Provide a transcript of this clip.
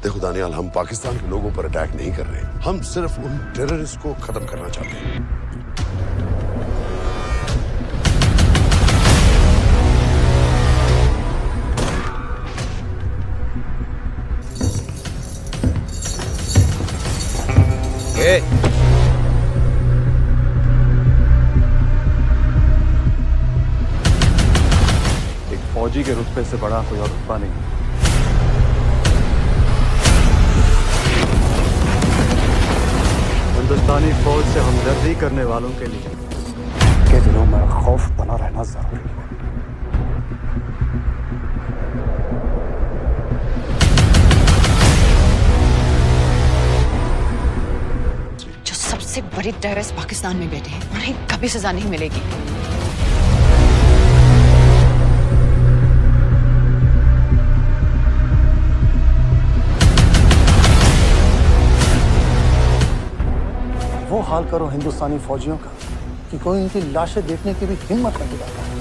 देखो दानियाल, हम पाकिस्तान के लोगों पर अटैक नहीं कर रहे, हम सिर्फ उन टेररिस्ट को खत्म करना चाहते हैं। एक फौजी के रुतबे से बड़ा कोई और रुतबा नहीं। हिंदुस्तानी फौज से हमदर्दी करने वालों के लिए के दिलों में खौफ बना रहना जरूरी है। जो सबसे बड़ी टेररिस्ट पाकिस्तान में बैठे हैं उन्हें कभी सजा नहीं मिलेगी। वो हाल करो हिंदुस्तानी फौजियों का कि कोई उनकी लाशें देखने की भी हिम्मत नहीं दिलाता।